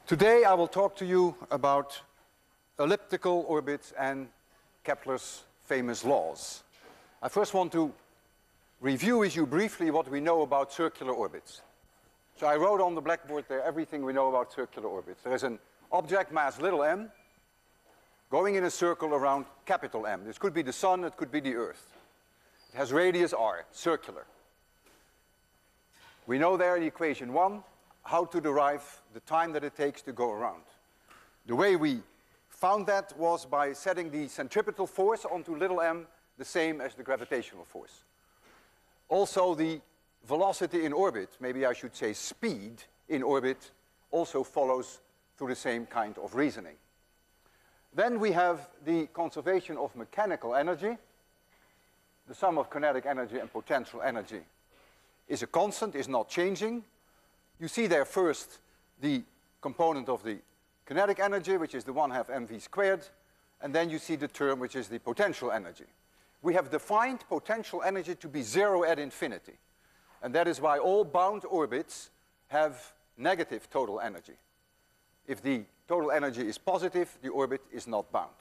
Today I will talk to you about elliptical orbits and Kepler's famous laws. I first want to review with you briefly what we know about circular orbits. So I wrote on the blackboard there everything we know about circular orbits. There is an object mass little m going in a circle around capital M. This could be the Sun, it could be the Earth. It has radius r, circular. We know there in equation 1 how to derive the time that it takes to go around. The way we found that was by setting the centripetal force onto little m the same as the gravitational force. Also, the velocity in orbit, maybe I should say speed in orbit, also follows through the same kind of reasoning. Then we have the conservation of mechanical energy. The sum of kinetic energy and potential energy is a constant, is not changing. You see there first the component of the kinetic energy, which is the 1/2 mv squared, and then you see the term which is the potential energy. We have defined potential energy to be 0 at infinity, and that is why all bound orbits have negative total energy. If the total energy is positive, the orbit is not bound.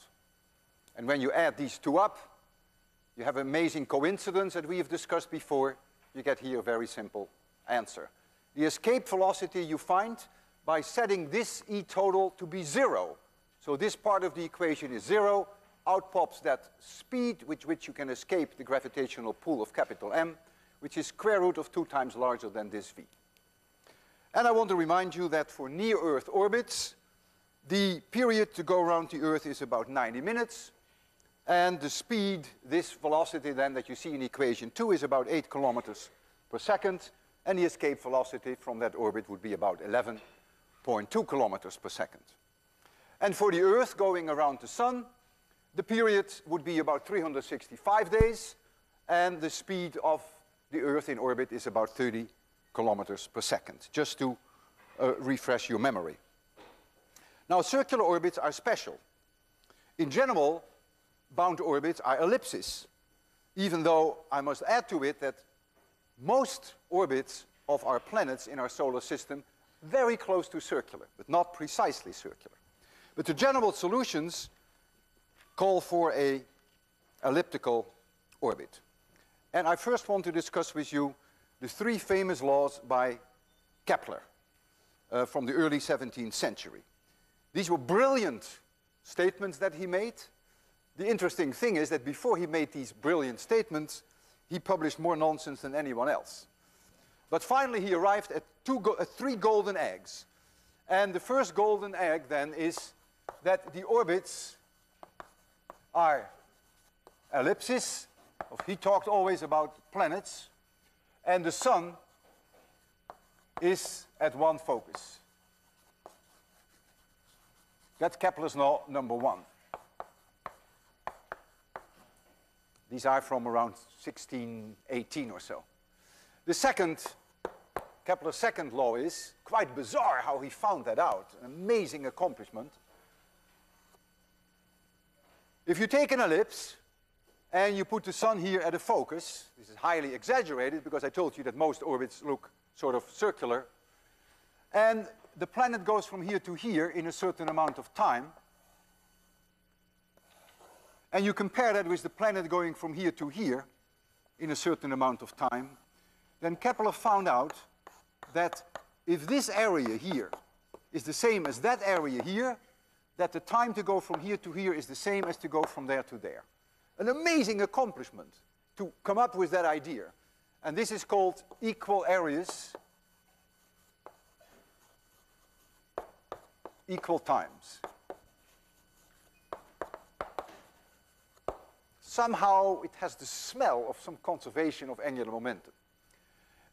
And when you add these two up, you have an amazing coincidence that we have discussed before. You get here a very simple answer. The escape velocity you find by setting this E total to be 0. So this part of the equation is 0. Out pops that speed with which you can escape the gravitational pull of capital M, which is square root of 2 times larger than this V. And I want to remind you that for near-Earth orbits, the period to go around the Earth is about 90 minutes. And the speed, this velocity then that you see in equation 2, is about 8 kilometers per second. And the escape velocity from that orbit would be about 11.2 kilometers per second. And for the Earth going around the Sun, the period would be about 365 days. And the speed of the Earth in orbit is about 30 kilometers per second, just to refresh your memory. Now, circular orbits are special. In general, bound orbits are ellipses, even though I must add to it that most orbits of our planets in our solar system very close to circular, but not precisely circular. But the general solutions call for an elliptical orbit. And I first want to discuss with you the 3 famous laws by Kepler from the early 17th century. These were brilliant statements that he made. The interesting thing is that before he made these brilliant statements, he published more nonsense than anyone else. But finally he arrived at 3 golden eggs. And the first golden egg then is that the orbits are ellipses. He talked always about planets. And the Sun is at one focus. That's Kepler's law number 1. These are from around 1618 or so. The second, Kepler's second law is quite bizarre how he found that out. An amazing accomplishment. If you take an ellipse and you put the Sun here at a focus, this is highly exaggerated because I told you that most orbits look sort of circular, and the planet goes from here to here in a certain amount of time, and you compare that with the planet going from here to here in a certain amount of time, then Kepler found out that if this area here is the same as that area here, that the time to go from here to here is the same as to go from there to there. An amazing accomplishment to come up with that idea. And this is called equal areas, equal times. Somehow it has the smell of some conservation of angular momentum.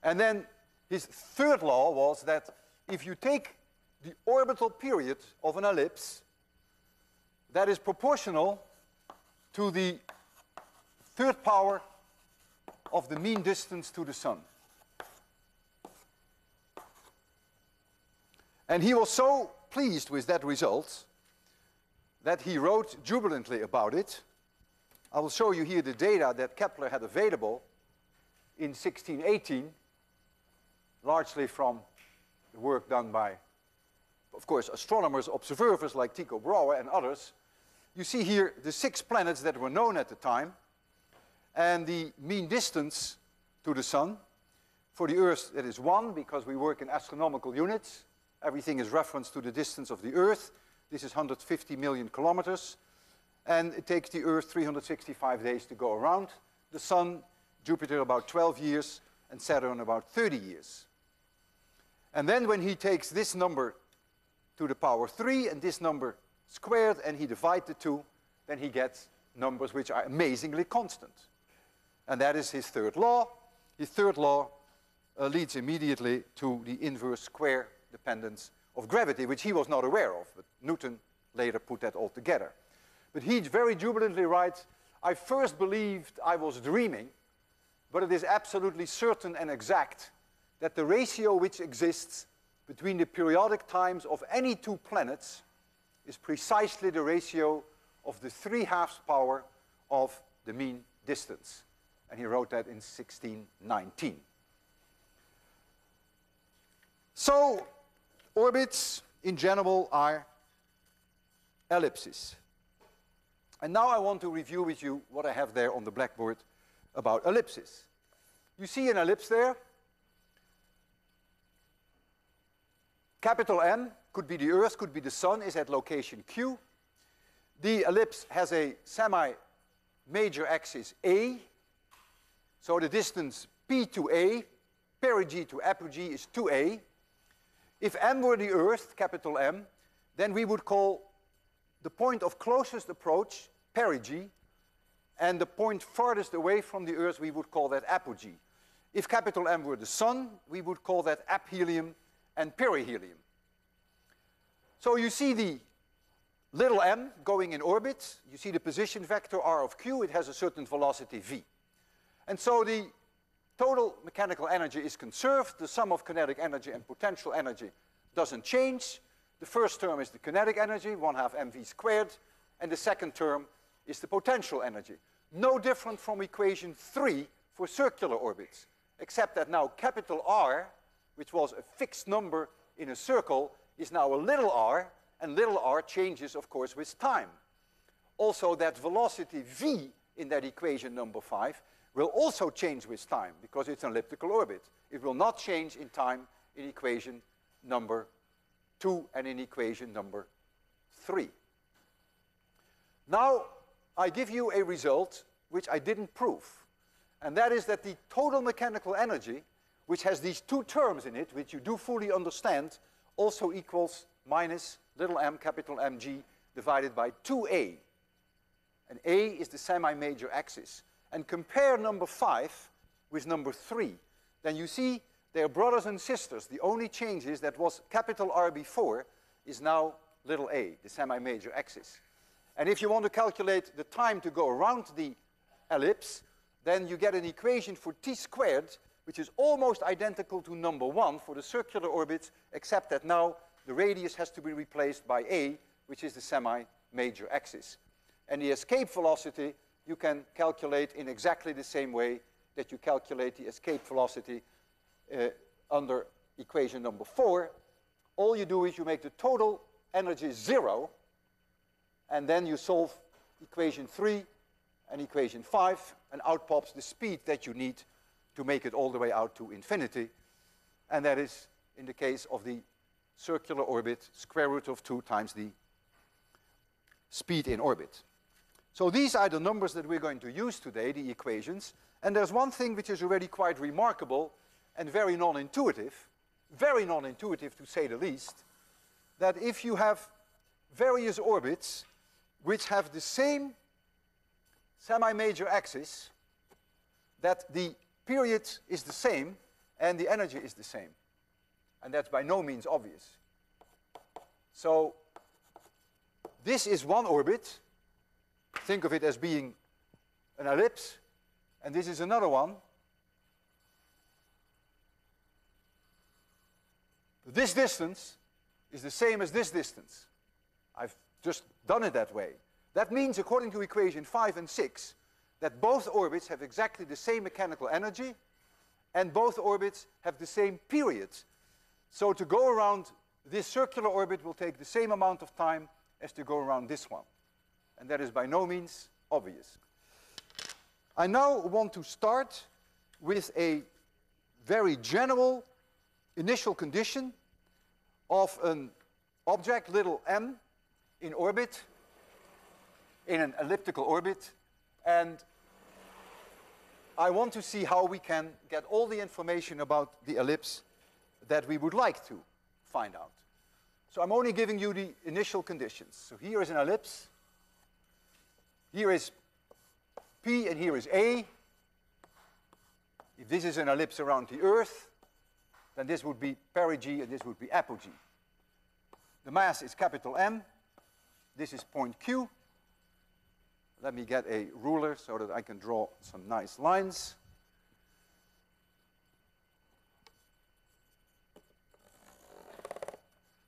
And then his third law was that if you take the orbital period of an ellipse, that is proportional to the third power of the mean distance to the Sun. And he was so pleased with that result that he wrote jubilantly about it. I will show you here the data that Kepler had available in 1618, largely from the work done by of course, astronomers, observers like Tycho Brahe and others, you see here the 6 planets that were known at the time, and the mean distance to the Sun. For the Earth, that is 1, because we work in astronomical units. Everything is referenced to the distance of the Earth. This is 150 million kilometers. And it takes the Earth 365 days to go around. The Sun, Jupiter about 12 years, and Saturn about 30 years. And then when he takes this number to the power 3 and this number squared, and he divides the two, then he gets numbers which are amazingly constant. And that is his third law. His third law leads immediately to the inverse square dependence of gravity, which he was not aware of, but Newton later put that all together. But he very jubilantly writes, I first believed I was dreaming, but it is absolutely certain and exact that the ratio which exists between the periodic times of any 2 planets is precisely the ratio of the 3/2 power of the mean distance. And he wrote that in 1619. So, orbits in general are ellipses. And now I want to review with you what I have there on the blackboard about ellipses. You see an ellipse there. Capital M could be the Earth, could be the Sun, is at location Q. The ellipse has a semi-major axis A. So the distance P to A, perigee to apogee is 2A. If M were the Earth, capital M, then we would call the point of closest approach perigee, and the point farthest away from the Earth we would call that apogee. If capital M were the Sun, we would call that aphelium and perihelium. So you see the little m going in orbit. You see the position vector r of q. It has a certain velocity v. And so the total mechanical energy is conserved. The sum of kinetic energy and potential energy doesn't change. The first term is the kinetic energy, 1/2 mv squared, and the second term is the potential energy. No different from equation 3 for circular orbits, except that now capital R, which was a fixed number in a circle, is now a little r, and little r changes, of course, with time. Also, that velocity v in that equation number 5 will also change with time, because it's an elliptical orbit. It will not change in time in equation number 2 and in equation number 3. Now, I give you a result which I didn't prove, and that is that the total mechanical energy, which has these 2 terms in it, which you do fully understand, also equals minus little m capital Mg divided by 2a. And a is the semi-major axis. And compare number 5 with number 3. Then you see they are brothers and sisters. The only change is that was capital R before is now little a, the semi-major axis. And if you want to calculate the time to go around the ellipse, then you get an equation for t squared, which is almost identical to number 1 for the circular orbits, except that now the radius has to be replaced by a, which is the semi-major axis. And the escape velocity you can calculate in exactly the same way that you calculate the escape velocity under equation number 4. All you do is you make the total energy 0, and then you solve equation 3 and equation 5, and out pops the speed that you need to make it all the way out to infinity. And that is, in the case of the circular orbit, square root of 2 times the speed in orbit. So these are the numbers that we're going to use today, the equations. And there's one thing which is already quite remarkable and very non-intuitive to say the least, that if you have various orbits which have the same semi-major axis, that the period is the same and the energy is the same. And that's by no means obvious. So this is one orbit. Think of it as being an ellipse, and this is another one. This distance is the same as this distance. I've just done it that way. That means, according to equation 5 and 6, that both orbits have exactly the same mechanical energy, and both orbits have the same period. So to go around this circular orbit will take the same amount of time as to go around this one. And that is by no means obvious. I now want to start with a very general initial condition of an object, little m, in orbit, in an elliptical orbit, and I want to see how we can get all the information about the ellipse that we would like to find out. So I'm only giving you the initial conditions. So here is an ellipse. Here is P and here is A. If this is an ellipse around the Earth, then this would be perigee and this would be apogee. The mass is capital M. This is point Q. Let me get a ruler so that I can draw some nice lines.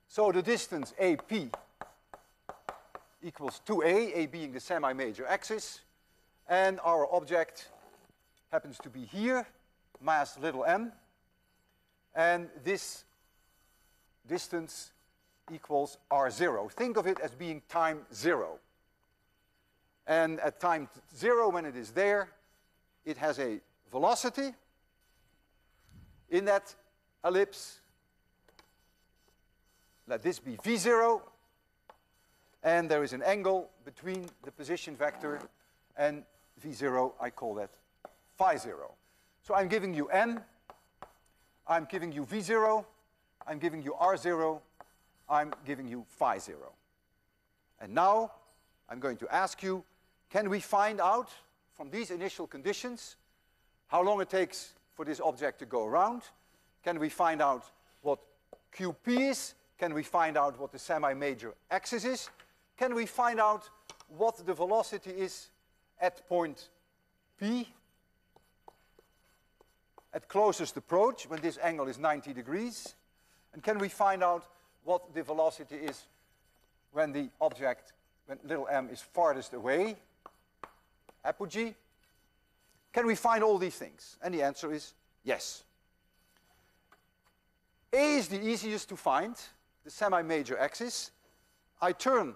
So the distance AP equals 2a, a being the semi-major axis, and our object happens to be here, mass little m, and this distance equals r0. Think of it as being time 0. And at time 0, when it is there, it has a velocity in that ellipse. Let this be v0. And there is an angle between the position vector and v0. I call that phi 0. So I'm giving you n. I'm giving you v0. I'm giving you r0. I'm giving you phi 0. And now I'm going to ask you, can we find out from these initial conditions how long it takes for this object to go around? Can we find out what QP is? Can we find out what the semi-major axis is? Can we find out what the velocity is at point P at closest approach when this angle is 90 degrees? And can we find out what the velocity is when the object, when little m is farthest away, apogee? Can we find all these things? And the answer is yes. A is the easiest to find, the semi-major axis. I turn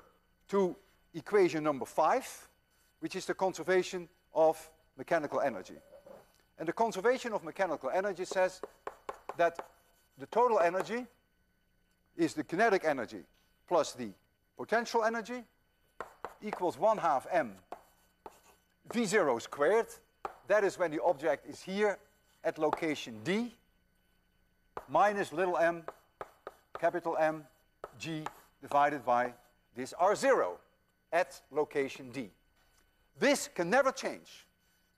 to equation number 5, which is the conservation of mechanical energy. And the conservation of mechanical energy says that the total energy is the kinetic energy plus the potential energy equals 1/2 m v0 squared. That is when the object is here at location D, minus little m, capital M, g, divided by this r0 at location D. This can never change.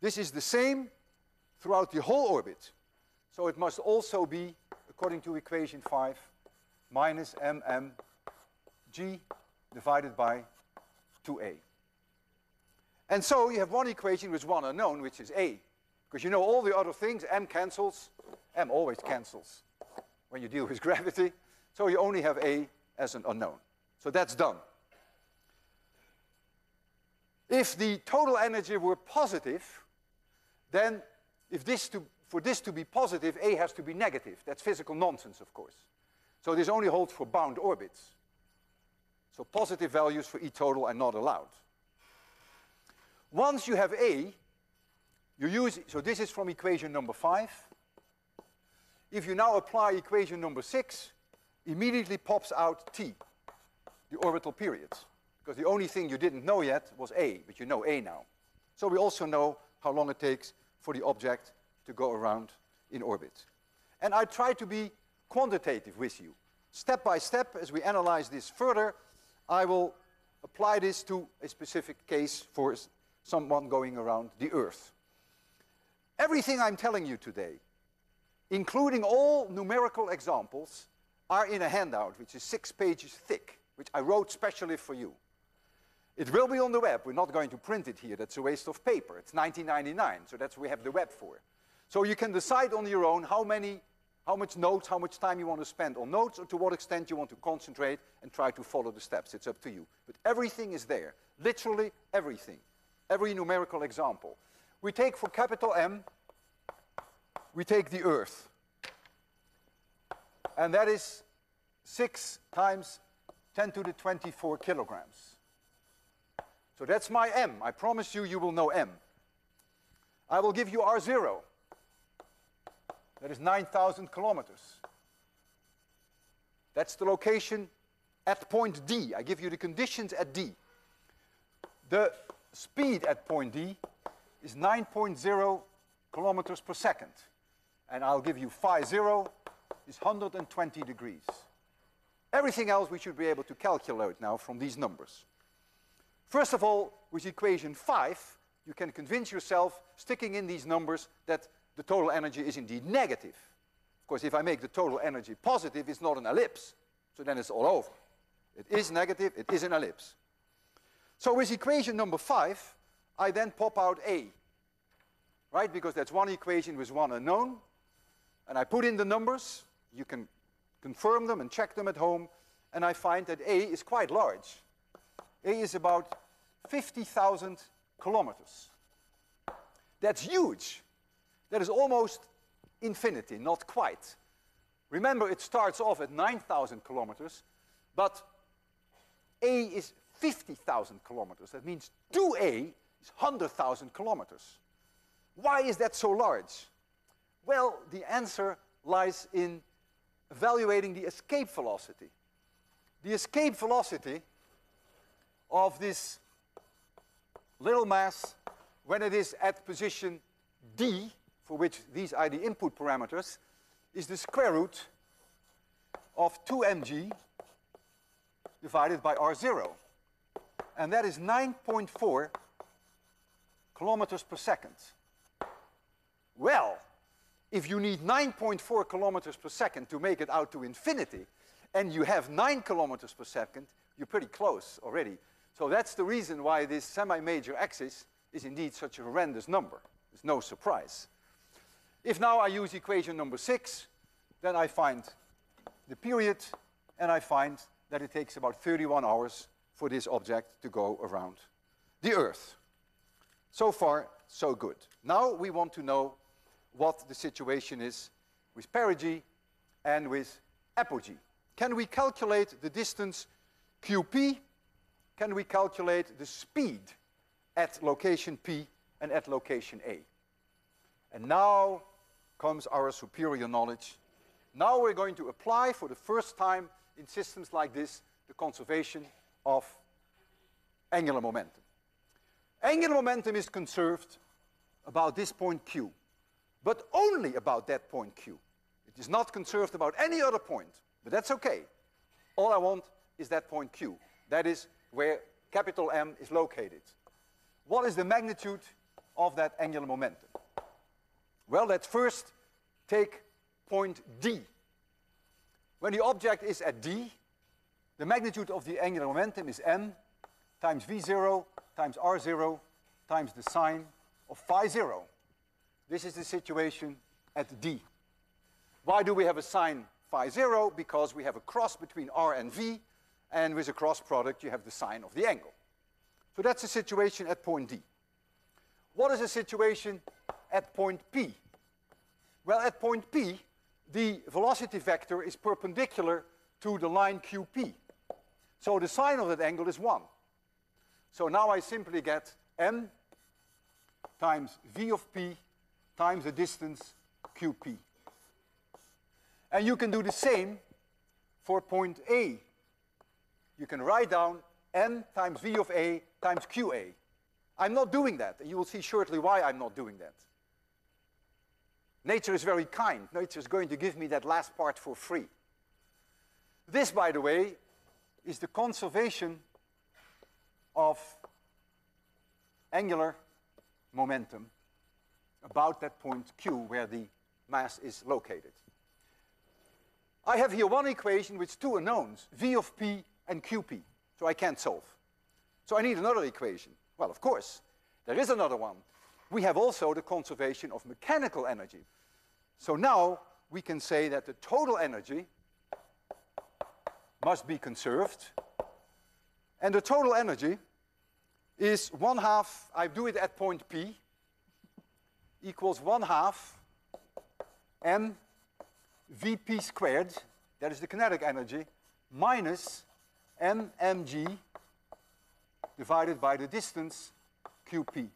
This is the same throughout the whole orbit. So it must also be, according to equation 5, minus mm g divided by 2a. And so you have one equation with one unknown, which is a. Because you know all the other things, m cancels. M always cancels when you deal with gravity. So you only have a as an unknown. So that's done. If the total energy were positive, then for this to be positive, a has to be negative. That's physical nonsense, of course. So this only holds for bound orbits. So positive values for E total are not allowed. Once you have A, you use, so this is from equation number 5. If you now apply equation number 6, immediately pops out T, the orbital periods. Because the only thing you didn't know yet was A, but you know A now. So we also know how long it takes for the object to go around in orbit. And I try to be quantitative with you. Step by step, as we analyze this further, I will apply this to a specific case for someone going around the Earth. Everything I'm telling you today, including all numerical examples, are in a handout which is 6 pages thick, which I wrote specially for you. It will be on the web. We're not going to print it here. That's a waste of paper. It's $19.99, so that's what we have the web for. So you can decide on your own how much notes, how much time you want to spend on notes, or to what extent you want to concentrate and try to follow the steps. It's up to you. But everything is there. Literally everything. Every numerical example. We take for capital M, we take the Earth. And that is 6 times 10 to the 24 kilograms. So that's my m. I promise you, you will know m. I will give you R0. That is 9,000 kilometers. That's the location at point D. I give you the conditions at D. The speed at point D is 9.0 kilometers per second. And I'll give you phi 0 is 120 degrees. Everything else we should be able to calculate now from these numbers. First of all, with equation 5, you can convince yourself, sticking in these numbers, that the total energy is indeed negative. Of course, if I make the total energy positive, it's not an ellipse. So then it's all over. It is negative, it is an ellipse. So with equation number 5, I then pop out A. Right? Because that's one equation with one unknown. And I put in the numbers. You can confirm them and check them at home. And I find that A is quite large. A is about 50,000 kilometers. That's huge. That is almost infinity, not quite. Remember, it starts off at 9,000 kilometers, but A is 50,000 kilometers. That means 2A is 100,000 kilometers. Why is that so large? Well, the answer lies in evaluating the escape velocity. The escape velocity of this little mass, when it is at position D, for which these are the input parameters, is the square root of 2mg divided by R0. And that is 9.4 kilometers per second. Well, if you need 9.4 kilometers per second to make it out to infinity, and you have 9 kilometers per second, you're pretty close already. So that's the reason why this semi-major axis is indeed such a horrendous number. It's no surprise. If now I use equation number 6, then I find the period, and I find that it takes about 31 hours for this object to go around the Earth. So far, so good. Now we want to know what the situation is with perigee and with apogee. Can we calculate the distance QP? Can we calculate the speed at location P and at location A? And now comes our superior knowledge. Now we're going to apply for the first time in systems like this the conservation of angular momentum. Angular momentum is conserved about this point Q, but only about that point Q. It is not conserved about any other point, but that's okay. All I want is that point Q. That is where capital M is located. What is the magnitude of that angular momentum? Well, let's first take point D. When the object is at D, the magnitude of the angular momentum is m times v0 times r0 times the sine of phi 0. This is the situation at D. Why do we have a sine phi 0? Because we have a cross between r and v, and with a cross product you have the sine of the angle. So that's the situation at point D. What is the situation at point P? Well, at point P, the velocity vector is perpendicular to the line QP. So the sine of that angle is 1. So now I simply get m times v of p times the distance QP. And you can do the same for point A. You can write down m times v of A times QA. I'm not doing that, and you will see shortly why I'm not doing that. Nature is very kind. Nature is going to give me that last part for free. This, by the way, is the conservation of angular momentum about that point Q where the mass is located. I have here one equation with two unknowns, v of p and qp, so I can't solve. So I need another equation. Well, of course, there is another one. We have also the conservation of mechanical energy. So now we can say that the total energy must be conserved, and the total energy is 1/2, I do it at point P, equals 1/2 m Vp squared, that is the kinetic energy, minus mmg divided by the distance qp.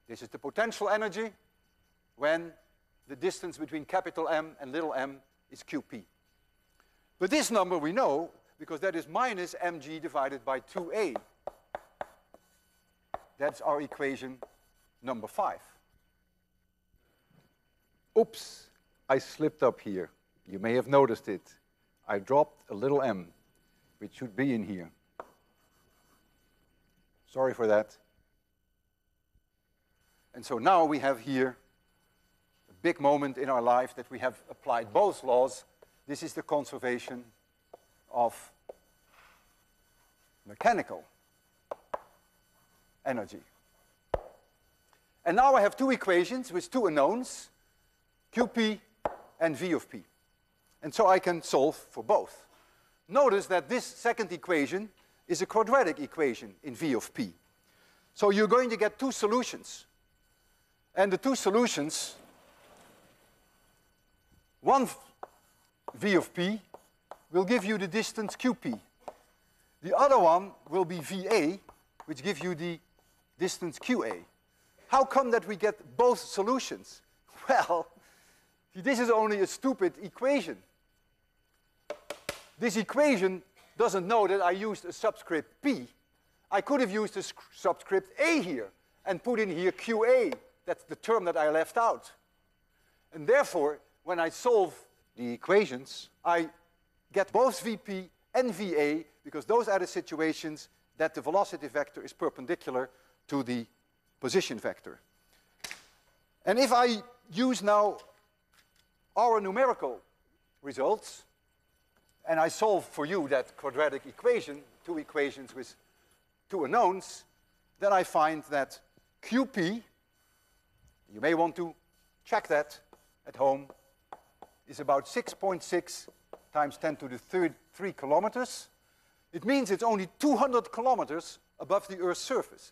This is the potential energy when the distance between capital M and little m is qp. But this number we know because that is minus mg divided by 2a. That's our equation number 5. Oops, I slipped up here. You may have noticed it. I dropped a little m, which should be in here. Sorry for that. And so now we have here a big moment in our life that we have applied both laws. This is the conservation of mechanical energy. And now I have two equations with two unknowns, qp and v of p. And so I can solve for both. Notice that this second equation is a quadratic equation in v of p. So you're going to get two solutions. And the two solutions, one v of p will give you the distance qp. The other one will be va, which gives you the distance qa. How come that we get both solutions? Well, this is only a stupid equation. This equation doesn't know that I used a subscript p. I could have used a subscript a here and put in here qa. That's the term that I left out. And therefore, when I solve the equations, I get both vp and va because those are the situations that the velocity vector is perpendicular to the position vector. And if I use now our numerical results, and I solve for you that quadratic equation, two equations with two unknowns, then I find that qp, you may want to check that at home, is about 6.6 times 10 to the third 3 kilometers. It means it's only 200 kilometers above the Earth's surface.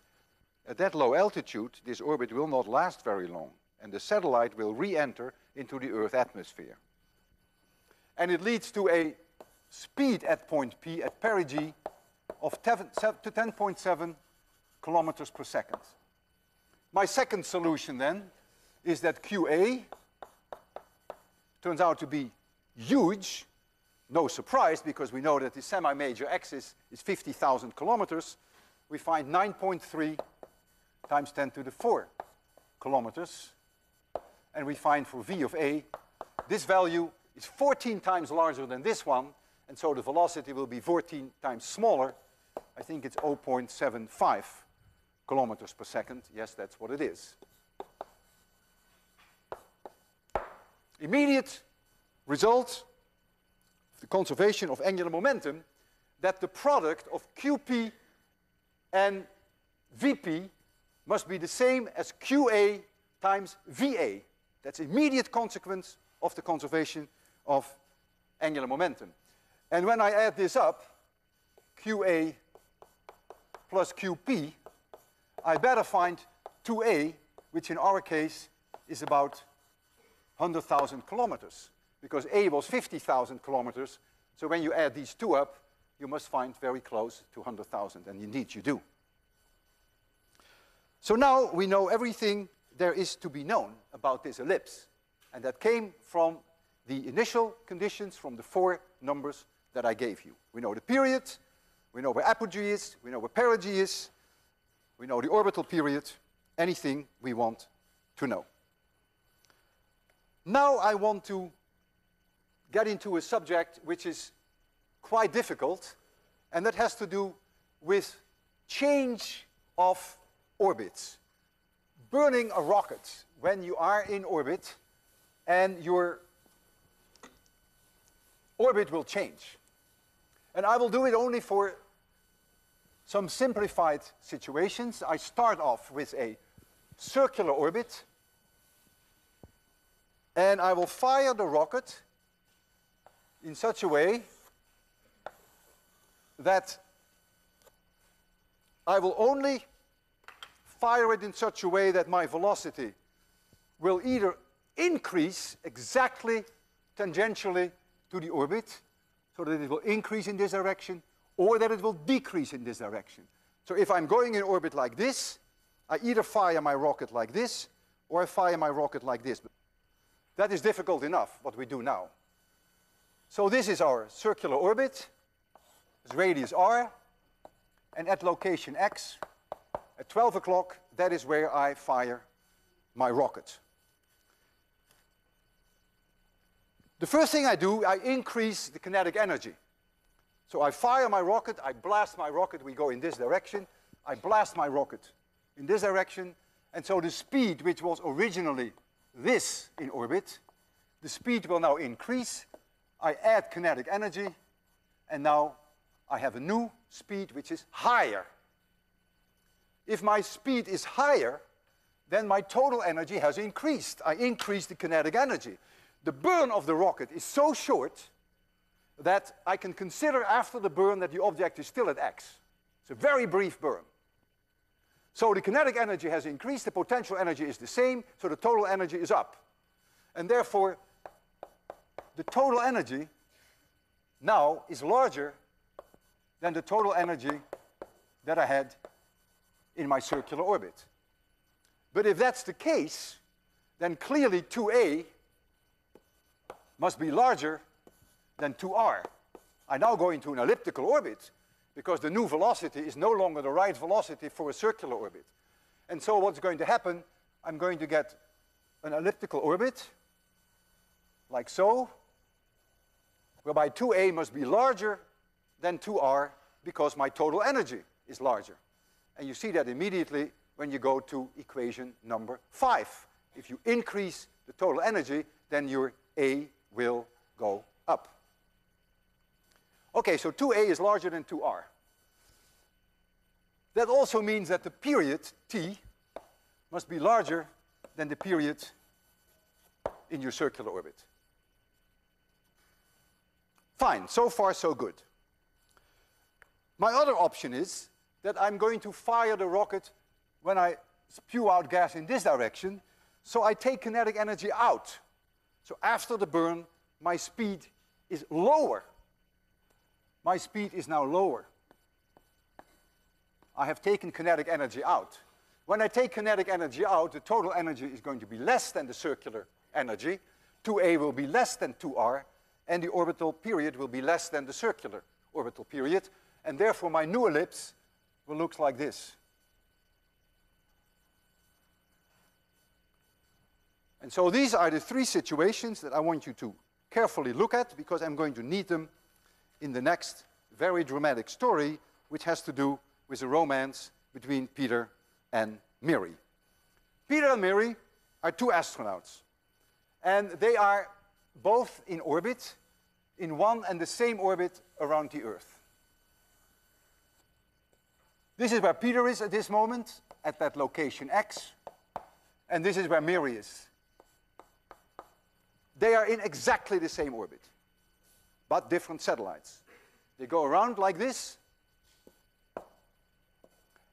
At that low altitude, this orbit will not last very long, and the satellite will re-enter into the Earth atmosphere. And it leads to a speed at point P, at perigee, of 10.7 kilometers per second. My second solution then is that QA turns out to be huge. No surprise, because we know that the semi-major axis is 50,000 kilometers. We find 9.3 times 10 to the 4 kilometers. And we find for V of A, this value is 14 times larger than this one, and so the velocity will be 14 times smaller. I think it's 0.75 kilometers per second. Yes, that's what it is. Immediate result of the conservation of angular momentum, that the product of QP and VP must be the same as QA times VA. That's immediate consequence of the conservation of angular momentum. And when I add this up, QA plus QP, I better find 2A, which in our case is about 100,000 kilometers, because A was 50,000 kilometers. So when you add these two up, you must find very close to 100,000, and indeed you do. So now we know everything there is to be known about this ellipse, and that came from the initial conditions from the 4 numbers that I gave you. We know the period, we know where apogee is, we know where perigee is, we know the orbital period, anything we want to know. Now I want to get into a subject which is quite difficult, and that has to do with change of orbits. Burning a rocket when you are in orbit, and your orbit will change. And I will do it only for some simplified situations. I start off with a circular orbit, and I will fire the rocket in such a way that I will only fire it in such a way that my velocity will either increase exactly tangentially to the orbit, so that it will increase in this direction, or that it will decrease in this direction. So if I'm going in orbit like this, I either fire my rocket like this, or I fire my rocket like this. That is difficult enough, what we do now. So this is our circular orbit, its radius r, and at location x, at 12 o'clock, that is where I fire my rocket. The first thing I do, I increase the kinetic energy. So I fire my rocket, I blast my rocket, we go in this direction, I blast my rocket in this direction, and so the speed, which was originally this in orbit, the speed will now increase. I add kinetic energy, and now I have a new speed which is higher. If my speed is higher, then my total energy has increased. I increase the kinetic energy. The burn of the rocket is so short that I can consider after the burn that the object is still at x. It's a very brief burn. So the kinetic energy has increased, the potential energy is the same, so the total energy is up. And therefore, the total energy now is larger than the total energy that I had in my circular orbit. But if that's the case, then clearly 2a must be larger than 2r. I now go into an elliptical orbit because the new velocity is no longer the right velocity for a circular orbit. And so what's going to happen, I'm going to get an elliptical orbit, like so, whereby 2a must be larger than 2r because my total energy is larger. And you see that immediately when you go to equation number 5. If you increase the total energy, then your a will go up. Okay, so 2a is larger than 2r. That also means that the period, t, must be larger than the period in your circular orbit. Fine, so far so good. My other option is that I'm going to fire the rocket when I spew out gas in this direction, so I take kinetic energy out. So after the burn, my speed is lower. My speed is now lower. I have taken kinetic energy out. When I take kinetic energy out, the total energy is going to be less than the circular energy. 2a will be less than 2r, and the orbital period will be less than the circular orbital period, and therefore my new ellipse will look like this. And so these are the three situations that I want you to carefully look at, because I'm going to need them in the next very dramatic story, which has to do with a romance between Peter and Mary. Peter and Mary are two astronauts, and they are both in orbit, in one and the same orbit around the Earth. This is where Peter is at this moment, at that location x, and this is where Mary is. They are in exactly the same orbit, but different satellites. They go around like this,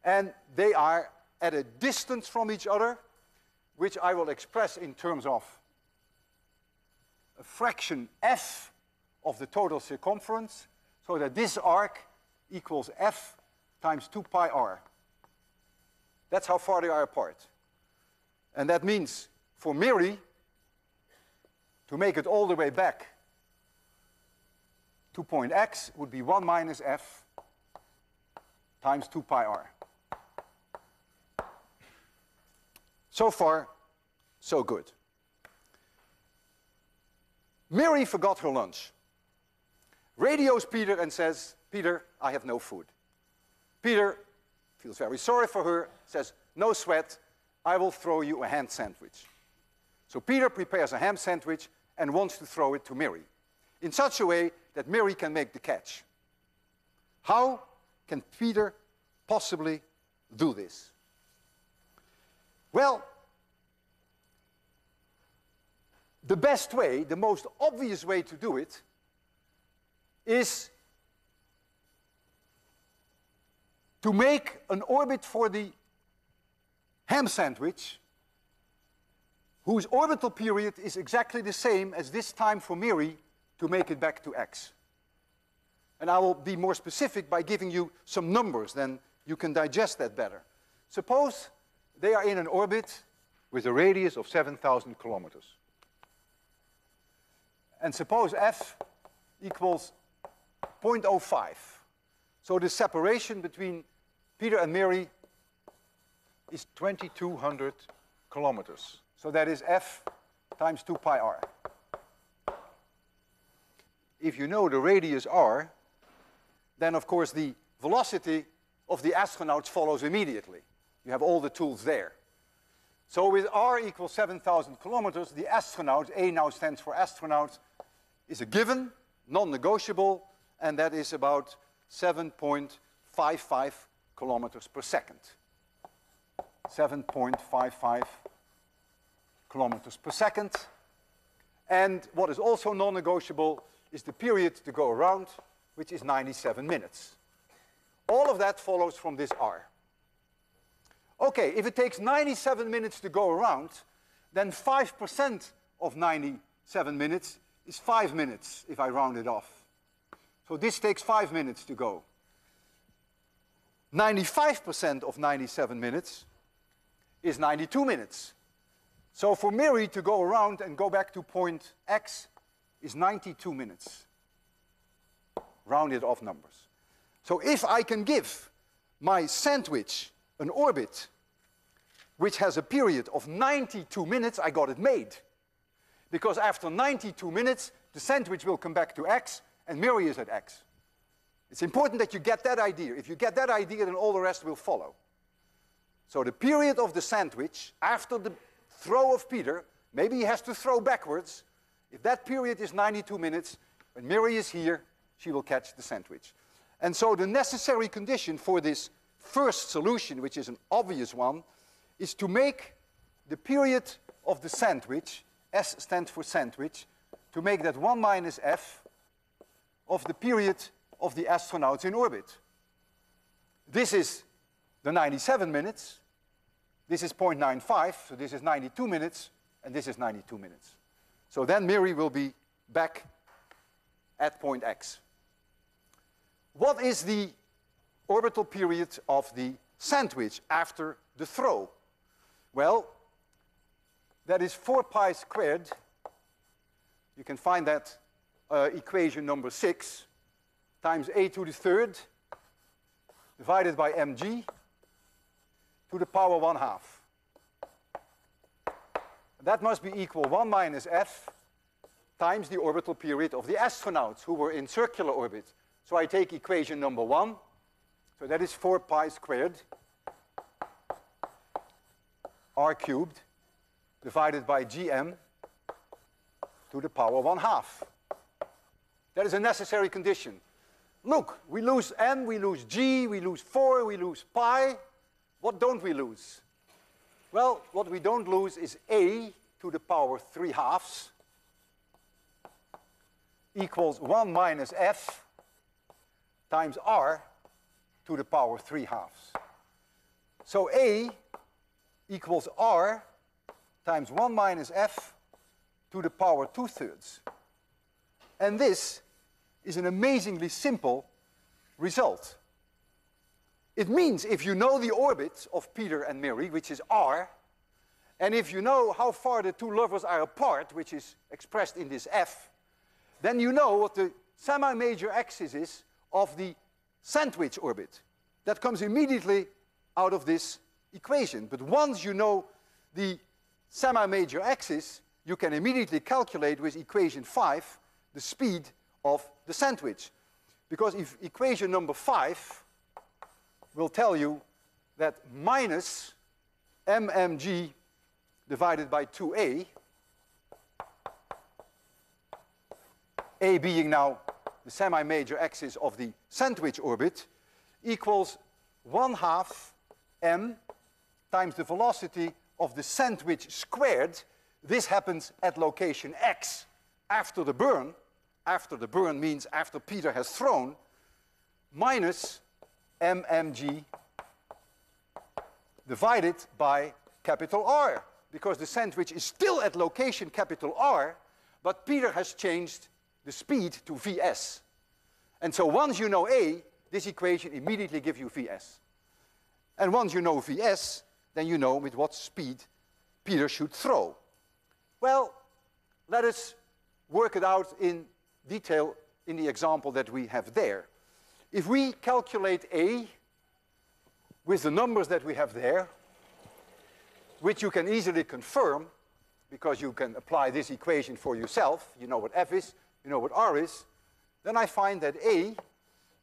and they are at a distance from each other, which I will express in terms of a fraction f of the total circumference, so that this arc equals f times 2 pi r. That's how far they are apart. And that means for Mary, to make it all the way back to point x would be 1 minus f times 2 pi r. So far, so good. Mary forgot her lunch. Radios Peter and says, Peter, I have no food. Peter feels very sorry for her, says, no sweat, I will throw you a ham sandwich. So Peter prepares a ham sandwich and wants to throw it to Mary, in such a way that Mary can make the catch. How can Peter possibly do this? Well, the best way, the most obvious way to do it is to make an orbit for the ham sandwich whose orbital period is exactly the same as this time for Mary to make it back to x. And I will be more specific by giving you some numbers, then you can digest that better. Suppose they are in an orbit with a radius of 7,000 kilometers. And suppose f equals 0.05. So the separation between Peter and Mary is 2,200 kilometers. So that is f times 2 pi r. If you know the radius r, then of course the velocity of the astronauts follows immediately. You have all the tools there. So with r equals 7,000 kilometers, the astronauts, A now stands for astronauts, is a given, non-negotiable, and that is about 7.55 kilometers per second. 7.55 kilometers per second. And what is also non-negotiable is the period to go around, which is 97 minutes. All of that follows from this r. Okay, if it takes 97 minutes to go around, then 5% of 97 minutes is 5 minutes, if I round it off. So this takes 5 minutes to go. 95% of 97 minutes is 92 minutes. So for Mary to go around and go back to point X is 92 minutes. Rounded off numbers. So if I can give my sandwich an orbit which has a period of 92 minutes, I got it made. Because after 92 minutes, the sandwich will come back to X and Mary is at X. It's important that you get that idea. If you get that idea, then all the rest will follow. So the period of the sandwich, after the throw of Peter, maybe he has to throw backwards. If that period is 92 minutes, when Mary is here, she will catch the sandwich. And so the necessary condition for this first solution, which is an obvious one, is to make the period of the sandwich, S stands for sandwich, to make that 1 minus f of the period of the astronauts in orbit. This is the 97 minutes, this is 0.95, so this is 92 minutes, and this is 92 minutes. So then Mary will be back at point X. What is the orbital period of the sandwich after the throw? Well, that is 4 pi squared. You can find that equation number 6 times a to the third divided by mg to the power 1/2. That must be equal 1 minus f times the orbital period of the astronauts who were in circular orbit. So I take equation number 1. So that is 4 pi squared r cubed divided by gm to the power 1/2. That is a necessary condition. Look, we lose m, we lose g, we lose 4, we lose pi. What don't we lose? Well, what we don't lose is a to the power 3/2 equals 1 minus f times r to the power 3/2. So a equals r times 1 minus f to the power 2/3. And this is an amazingly simple result. It means if you know the orbit of Peter and Mary, which is r, and if you know how far the two lovers are apart, which is expressed in this f, then you know what the semi-major axis is of the sandwich orbit. That comes immediately out of this equation. But once you know the semi-major axis, you can immediately calculate with equation 5 the speed of the sandwich. Because if equation number 5 will tell you that minus mmg divided by 2a, a being now the semi-major axis of the sandwich orbit, equals 1/2 m times the velocity of the sandwich squared. This happens at location x after the burn. After the burn means after Peter has thrown, minus mmg divided by capital R, because the sandwich is still at location capital R, but Peter has changed the speed to vs. And so once you know A, this equation immediately gives you Vs. And once you know Vs, then you know with what speed Peter should throw. Well, let us work it out in detail in the example that we have there. If we calculate A with the numbers that we have there, which you can easily confirm, because you can apply this equation for yourself, you know what F is, you know what R is, then I find that A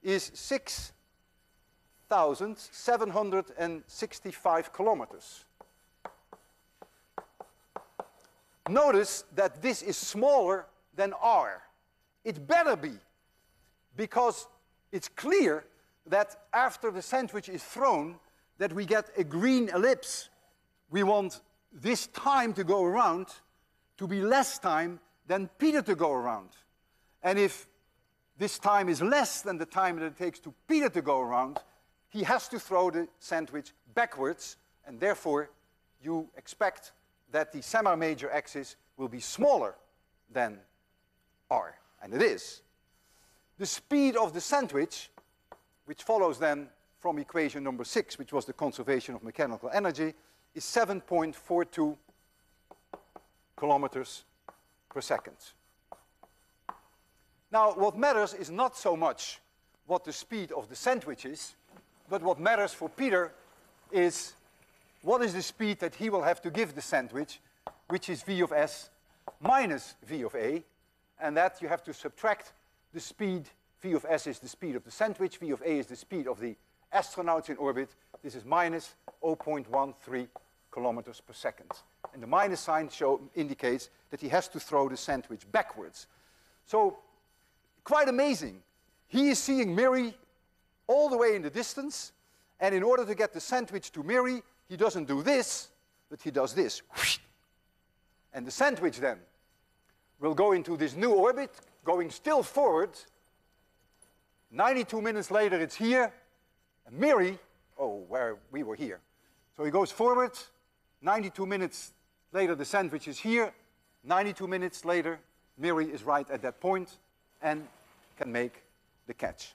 is 6,765 kilometers. Notice that this is smaller than R. It better be, because it's clear that after the sandwich is thrown, that we get a green ellipse. We want this time to go around to be less time than Peter to go around. And if this time is less than the time that it takes to Peter to go around, he has to throw the sandwich backwards, and therefore you expect that the semi-major axis will be smaller than R, and it is. The speed of the sandwich, which follows then from equation number 6, which was the conservation of mechanical energy, is 7.42 kilometers per second. Now, what matters is not so much what the speed of the sandwich is, but what matters for Peter is what is the speed that he will have to give the sandwich, which is v of s minus v of a, and that you have to subtract the speed. V of s is the speed of the sandwich, v of a is the speed of the astronauts in orbit. This is minus 0.13 kilometers per second. And the minus sign indicates that he has to throw the sandwich backwards. So, quite amazing. He is seeing Miri all the way in the distance, and in order to get the sandwich to Miri, he doesn't do this, but he does this. And the sandwich then will go into this new orbit, going still forward. 92 minutes later, it's here. And Miri, oh, where we were here. So he goes forward. 92 minutes later, the sandwich is here. 92 minutes later, Miri is right at that point and can make the catch.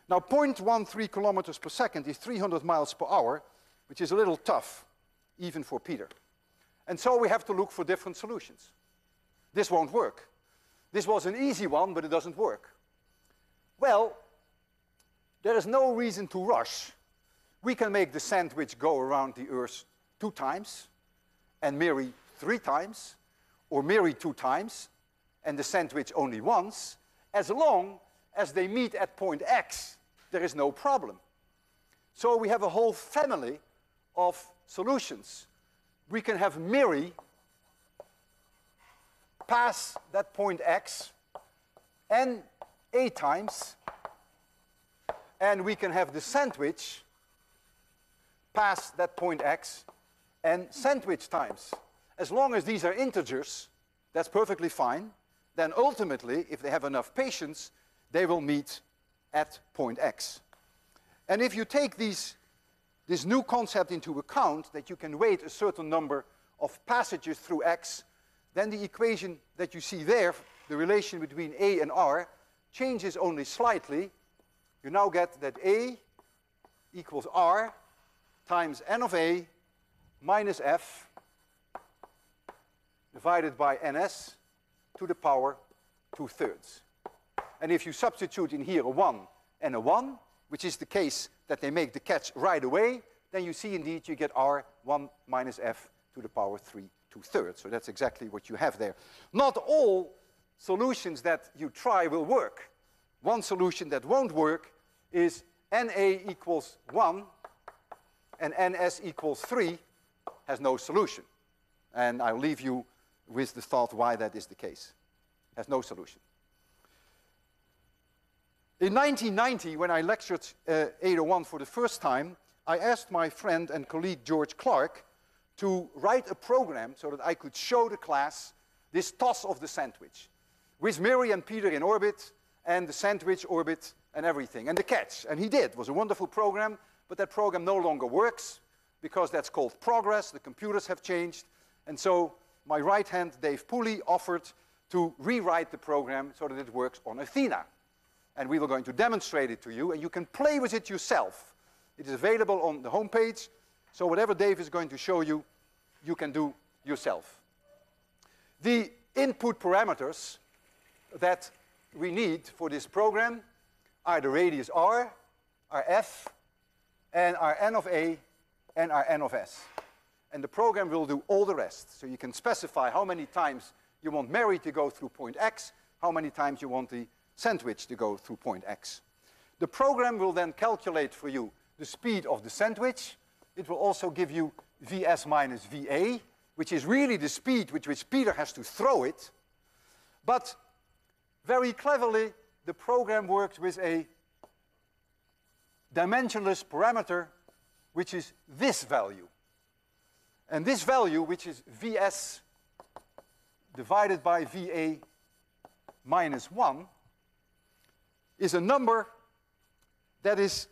Now, 0.13 kilometers per second is 300 miles per hour, which is a little tough, even for Peter. And so we have to look for different solutions. This won't work. This was an easy one, but it doesn't work. Well, there is no reason to rush. We can make the sandwich go around the Earth 2 times, and Miri 3 times, or Miri 2 times, and the sandwich only once. As long as they meet at point X, there is no problem. So we have a whole family of solutions. We can have Miri pass that point X and A times, and we can have the sandwich pass that point X and sandwich times. As long as these are integers, that's perfectly fine. Then ultimately, if they have enough patience, they will meet at point X. And if you take this new concept into account, that you can wait a certain number of passages through X, then the equation that you see there, the relation between A and R, changes only slightly. You now get that A equals R times n of A minus F divided by ns to the power 2/3. And if you substitute in here a 1 and a 1, which is the case that they make the catch right away, then you see indeed you get R1 minus F to the power 3/2. So that's exactly what you have there. Not all solutions that you try will work. One solution that won't work is NA equals 1 and NS equals 3 has no solution. And I'll leave you with the thought why that is the case. Has no solution. In 1990, when I lectured 801 for the first time, I asked my friend and colleague George Clark to write a program so that I could show the class this toss of the sandwich, with Miri and Peter in orbit, and the sandwich orbit and everything, and the catch. And he did. It was a wonderful program, but that program no longer works because that's called progress. The computers have changed. And so my right hand, Dave Pooley, offered to rewrite the program so that it works on Athena. And we were going to demonstrate it to you, and you can play with it yourself. It is available on the home page, so whatever Dave is going to show you, you can do yourself. The input parameters that we need for this program are the radius r, our f, and our n of a, and our n of s. And the program will do all the rest. So you can specify how many times you want Mary to go through point x, how many times you want the sandwich to go through point x. The program will then calculate for you the speed of the sandwich. It will also give you Vs minus Va, which is really the speed with which Peter has to throw it. But very cleverly, the program works with a dimensionless parameter, which is this value. And this value, which is Vs divided by Va minus 1, is a number that is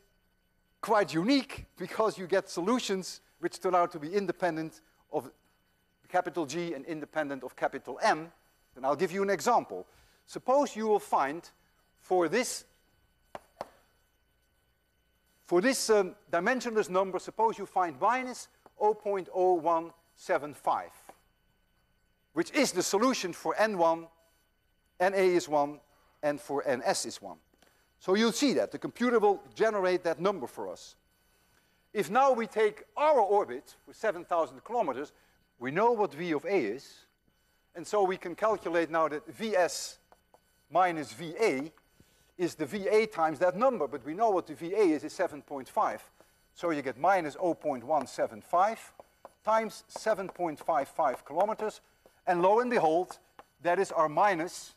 quite unique because you get solutions which turn out to be independent of capital G and independent of capital M. And I'll give you an example. Suppose you will find for this dimensionless number, suppose you find minus 0.0175, which is the solution for N1, NA is 1, and for NS is 1. So you'll see that. The computer will generate that number for us. If now we take our orbit for 7,000 kilometers, we know what V of A is, and so we can calculate now that Vs minus Va is the Va times that number, but we know what the Va is 7.5. So you get minus 0.175 times 7.55 kilometers, and lo and behold, that is our minus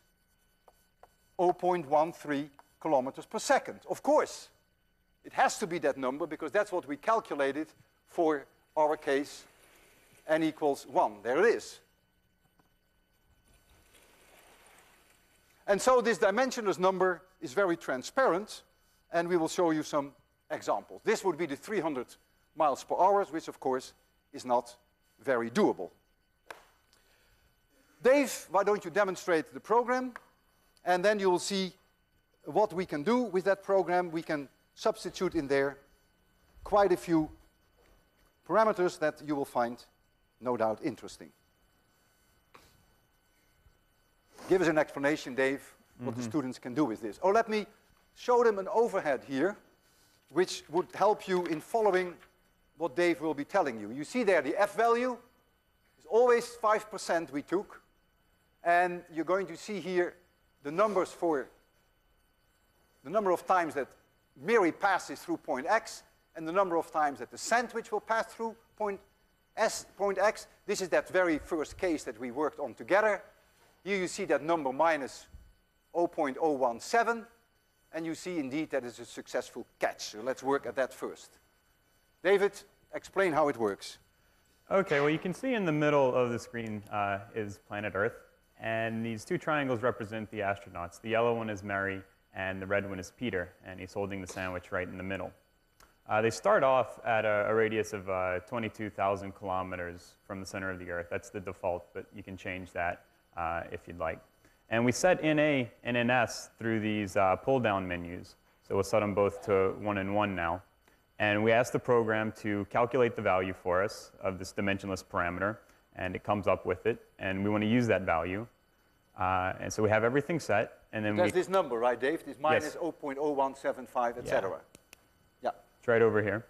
0.13 kilometers per second. Of course, it has to be that number because that's what we calculated for our case n equals 1. There it is. And so this dimensionless number is very transparent, and we will show you some examples. This would be the 300 miles per hour, which of course is not very doable. Dave, why don't you demonstrate the program, and then you will see what we can do with that program. We can substitute in there quite a few parameters that you will find, no doubt, interesting. Give us an explanation, Dave, what the students can do with this. Oh, let me show them an overhead here, which would help you in following what Dave will be telling you. You see there the F value is always 5% we took, and you're going to see here the numbers for the number of times that Mary passes through point X, and the number of times that the sandwich will pass through point X. This is that very first case that we worked on together. Here you see that number minus 0.017, and you see indeed that is a successful catch. So let's work at that first. David, explain how it works. Okay, well you can see in the middle of the screen is planet Earth, and these two triangles represent the astronauts. The yellow one is Mary, and the red one is Peter, and he's holding the sandwich right in the middle. They start off at a radius of 22,000 kilometers from the center of the Earth. That's the default, but you can change that if you'd like. And we set NA and NS through these pull-down menus. So we'll set them both to 1 and 1 now. And we ask the program to calculate the value for us of this dimensionless parameter, and it comes up with it. And we want to use that value. And so we have everything set. And then there's this number, right, Dave? This minus 0.0175, etc. Yeah. It's right over here.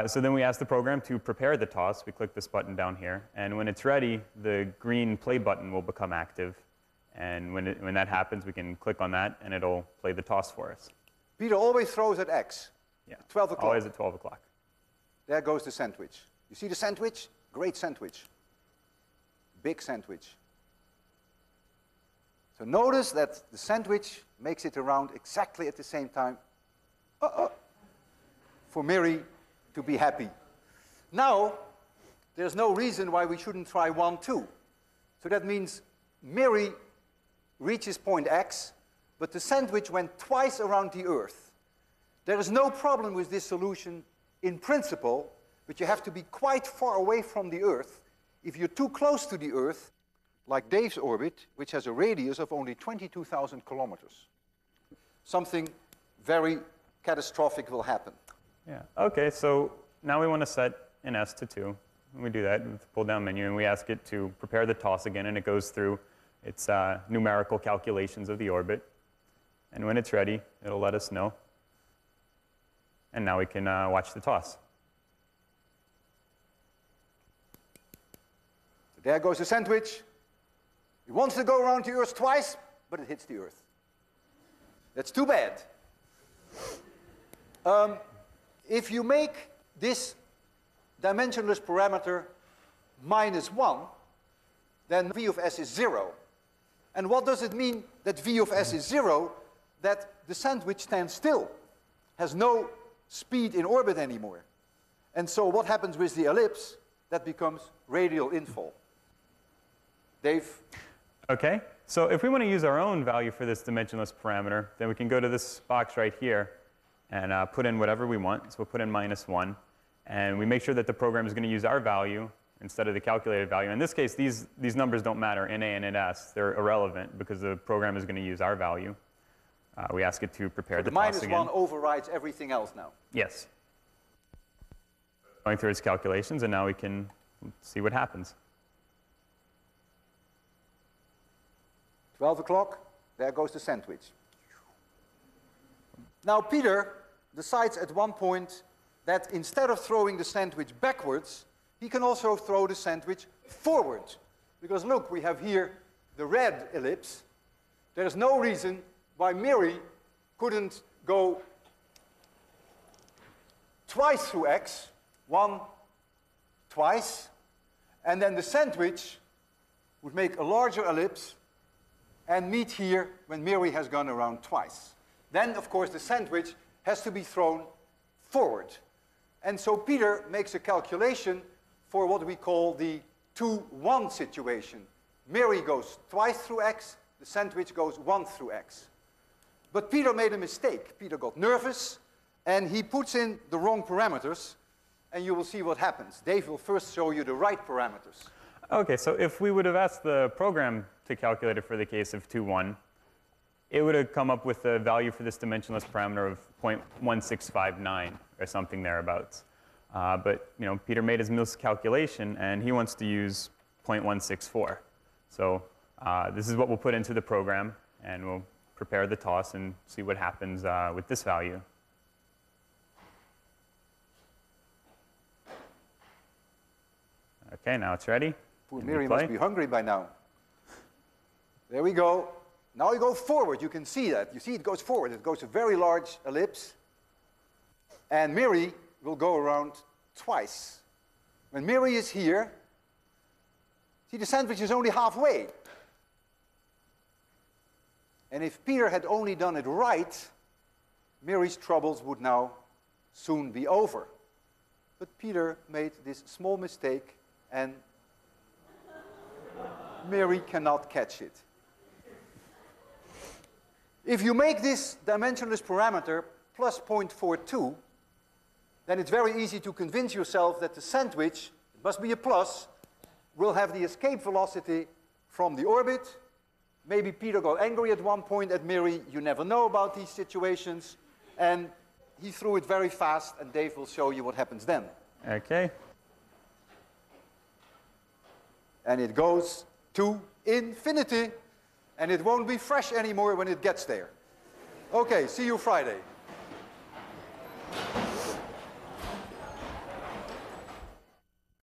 So then we ask the program to prepare the toss. We click this button down here. And when it's ready, the green play button will become active. And when that happens, we can click on that, and it'll play the toss for us. Peter always throws at X. Yeah. 12 o'clock. Always at 12 o'clock. There goes the sandwich. You see the sandwich? Great sandwich. Big sandwich. So notice that the sandwich makes it around exactly at the same time for Mary to be happy. Now, there's no reason why we shouldn't try 1, 2. So that means Mary reaches point X, but the sandwich went twice around the Earth. There is no problem with this solution in principle, but you have to be quite far away from the Earth. If you're too close to the Earth, like Dave's orbit, which has a radius of only 22,000 kilometers. something very catastrophic will happen. Yeah. Okay, so now we want to set an S to 2. We do that with the pull-down menu, and we ask it to prepare the toss again, and it goes through its numerical calculations of the orbit. And when it's ready, it'll let us know. And now we can watch the toss. There goes the sandwich. It wants to go around the Earth twice, but it hits the Earth. That's too bad. If you make this dimensionless parameter -1, then V of S is 0. And what does it mean that V of S is 0? That the sandwich stands still, has no speed in orbit anymore. And so what happens with the ellipse? That becomes radial infall. Dave? Okay, so if we want to use our own value for this dimensionless parameter, then we can go to this box right here and put in whatever we want. So we'll put in -1. And we make sure that the program is going to use our value instead of the calculated value. In this case, these numbers don't matter in A and in S. They're irrelevant because the program is going to use our value. We ask it to prepare the toss again. The -1 overrides everything else now. Yes. Going through its calculations, and now we can see what happens. 12 o'clock, there goes the sandwich. Now Peter decides at one point that instead of throwing the sandwich backwards, he can also throw the sandwich forward. Because look, we have here the red ellipse. There's no reason why Mary couldn't go twice through X, one, twice, and then the sandwich would make a larger ellipse and meet here when Mary has gone around twice. Then, of course, the sandwich has to be thrown forward. And so Peter makes a calculation for what we call the 2-1 situation. Mary goes twice through X, the sandwich goes 1 through X. But Peter made a mistake. Peter got nervous, and he puts in the wrong parameters, and you will see what happens. Dave will first show you the right parameters. Okay, so if we would have asked the program to calculate it for the case of 2-1, it would have come up with a value for this dimensionless parameter of 0.1659 or something thereabouts. But Peter made his miscalculation, and he wants to use 0.164. So this is what we'll put into the program, and we'll prepare the toss and see what happens with this value. Okay, now it's ready. Poor Mary must be hungry by now. There we go. Now you go forward. You can see that. You see it goes forward. It goes a very large ellipse. And Mary will go around twice. When Mary is here, see, the sandwich is only halfway. And if Peter had only done it right, Mary's troubles would now soon be over. But Peter made this small mistake, and Mary cannot catch it. If you make this dimensionless parameter plus 0.42, then it's very easy to convince yourself that the sandwich, it must be a plus, will have the escape velocity from the orbit. Maybe Peter got angry at one point at Mary. You never know about these situations. And he threw it very fast, and Dave will show you what happens then. Okay. And it goes to infinity. And it won't be fresh anymore when it gets there. Okay, see you Friday.